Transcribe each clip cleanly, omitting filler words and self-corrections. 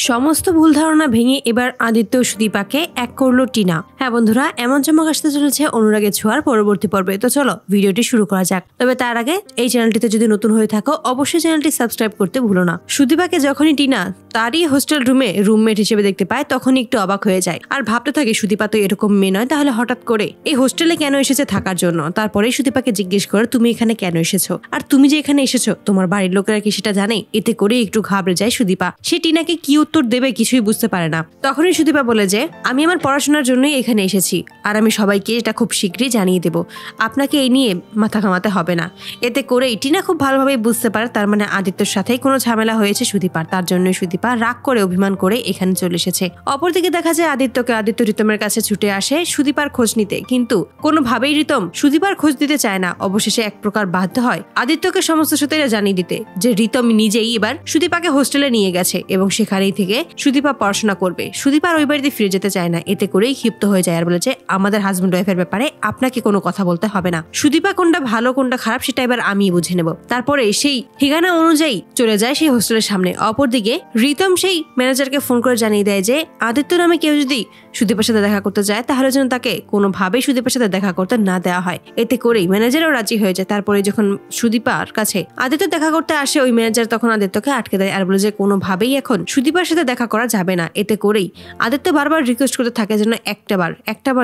সমস্ত ভুল ধারণা ভেঙে এবার আদিত্য সুদীপাকে এক করলো টিনা। হ্যাঁ বন্ধুরা, এমন চমক আসতে চলেছে অনুরাগের ছোঁয়ার পরবর্তী পর্বে। তো চলো ভিডিওটি শুরু করা যাক। তবে তার আগে এই চ্যানেলটিতে যদি নতুন হয়ে থাকো অবশ্যই চ্যানেলটি সাবস্ক্রাইব করতে ভুলো না। সুদীপাকে যখনই টিনা তারই হোস্টেল রুমে রুমমেট হিসেবে দেখতে পায় তখনই একটু অবাক হয়ে যায় আর ভাবতে থাকে সুদীপা তো এরকম মেয়ে নয়, তাহলে হঠাৎ করে এই হোস্টেলে কেন এসেছে থাকার জন্য। তারপরে সুদীপাকে জিজ্ঞেস করে তুমি এখানে কেন এসেছো, আর তুমি যে এখানে এসেছো তোমার বাড়ির লোকেরা কি সেটা জানে। এতে করে একটু ঘাবড়ে যায় সুদীপা। সে টিনাকে কি উত্তর দেবে কিছুই বুঝতে পারে না। তখনই সুদীপা বলে যে আমি আমার পড়াশোনার জন্যই এখানে এসেছি আর আমি সবাইকে এটা খুব শীঘ্রই জানিয়ে দেব, আপনাকে এই নিয়ে মাথা ঘামাতে হবে না। এতে করেই টিনা খুব ভালোভাবে বুঝতে পারে তার মানে আদিত্যর সাথেই কোনো ঝামেলা হয়েছে সুদীপার। তার জন্য সুদীপা রাগ করে অভিমান করে এখানে চলে এসেছে। অপরদিকে দেখা যায় আদিত্য রিতমের কাছে ছুটে আসে সুদীপার খোঁজ নিতে, কিন্তু কোনোভাবেই রিতম সুদীপার খোঁজ দিতে চায় না। অবশেষে এক প্রকার বাধ্য হয় আদিত্যকে সমস্ত সত্যিটা জানিয়ে দিতে যে রিতম নিজেই এবার সুদীপাকে হোস্টেলে নিয়ে গেছে এবং সেখানেই থেকে সুদীপা পড়াশোনা করবে। সুদীপা ওই বাড়িতে ফিরে যেতে চায় না। এতে করেই ক্ষিপ্ত হয়ে যায় আর বলেছে আমাদের হাজবেন্ড ওয়াইফের ব্যাপারে আপনাকে কোনো কথা বলতে হবে না। সুদীপা কোনটা ভালো কোনটা খারাপ সেটা এবার আমি বুঝে নেব। তারপরে সেই ঠিকানা অনুযায়ী চলে যায় সেই হোস্টেলের সামনে। অপরদিকে রিতম সেই ম্যানেজারকে ফোন করে জানিয়ে দেয় যে আদিত্য নামে কেউ যদি সুদীপার সাথে দেখা করতে যায় তাহলে যেন তাকে কোনোভাবেই সুদীপার সাথে দেখা করতে না দেওয়া হয়। এতে করেই ম্যানেজারও রাজি হয়ে যায়। তারপরে যখন সুদীপার কাছে আদিত্য দেখা করতে আসে ওই ম্যানেজার তখন আদিত্যকে আটকে দেয় আর বলে যে কোনোভাবেই এখন সুদীপার সাথে দেখা করা যাবে না। এতে করেই আদিত্য বারবার রিকোয়েস্ট করতে থাকে যেন একটাবার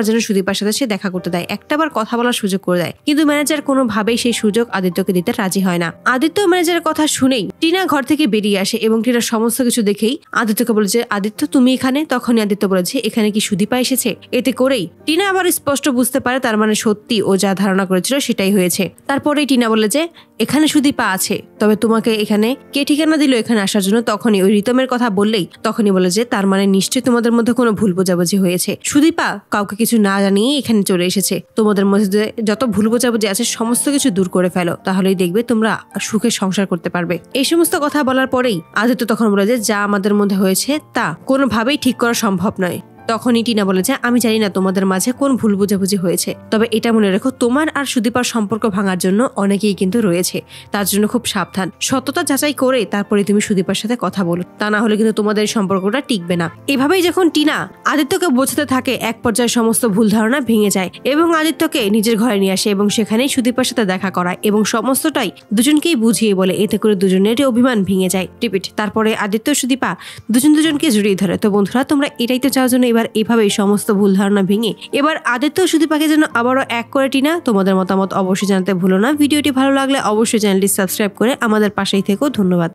যেন সুদীপার সাথে সে দেখা করতে দেয়, একটাবার কথা বলার সুযোগ করে দেয়। কিন্তু ম্যানেজার কোনোভাবেই সেই সুযোগ আদিত্যকে দিতে রাজি হয় না। আদিত্য ম্যানেজারের কথা শুনেই টিনা ঘর থেকে বেরিয়ে আসে এবং টিনা সমস্ত কিছু দেখেই আদিত্যকে বলেছে আদিত্য তুমি এখানে। তখনই আদিত্য বলেছে এখানে কি সুদীপা এসেছে। এতে করেই টিনা আবার স্পষ্ট বুঝতে পারে তার মানে সত্যি ও যা ধারণা করেছিল সেটাই হয়েছে। তারপরেই টিনা বলে যে এখানে সুদীপা আছে, তবে তোমাকে এখানে কে ঠিকানা দিল এখানে আসার জন্য। তখনই ওই রিতমের কথা বললেই তখনই বলে যে তার মানে নিশ্চয়ই তোমাদের মধ্যে কোনো ভুল বোঝাবুঝি হয়েছে। সুদীপা কাউকে কিছু না জানিয়ে এখানে চলে এসেছে। তোমাদের মধ্যে যত ভুল বোঝাবুঝি আছে সমস্ত কিছু দূর করে ফেলো, তাহলেই দেখবে তোমরা সুখে সংসার করতে পারবে। এই সমস্ত কথা বলার পরেই আদিত্য তখন বলে যে যা আমাদের মধ্যে হয়েছে তা কোনোভাবেই ঠিক করা সম্ভব নয়। তখনই টিনা বলে যে আমি জানি না তোমাদের মাঝে কোন ভুল বুঝাবুঝি হয়েছে, তবে এটা মনে রেখো তোমার আর সুদীপার সম্পর্ক ভাঙার জন্য অনেকেই কিন্তু রয়েছে। তার জন্য খুব সাবধান, সততা যাচাই করে তারপরে তুমি সুদীপার সাথে কথা বলো, তা না হলে কিন্তু তোমাদের সম্পর্কটা টিকবে না। এভাবেই যখন টিনা আদিত্যকে বোঝাতে থাকে এক পর্যায়ে সমস্ত ভুল ধারণা ভেঙে যায় এবং আদিত্যকে নিজের ঘরে নিয়ে আসে এবং সেখানেই সুদীপার সাথে দেখা করায় এবং সমস্তটাই দুজনকেই বুঝিয়ে বলে। এতে করে দুজনেরই অভিমান ভেঙে যায়। রিপিট। তারপরে আদিত্য সুদীপা দুজনকে জড়িয়ে ধরে। তো বন্ধুরা তোমরা এটাই তো চাও জন্য এবার এভাবেই সমস্ত ভুল ধারণা ভেঙে এবার আদিত্য সুদীপাকে যেন আবারও এক করে টিনা। তোমাদের মতামত অবশ্যই জানাতে ভুলো না। ভিডিওটি ভালো লাগলে অবশ্যই চ্যানেলটি সাবস্ক্রাইব করে আমাদের পাশেই থেকো। ধন্যবাদ।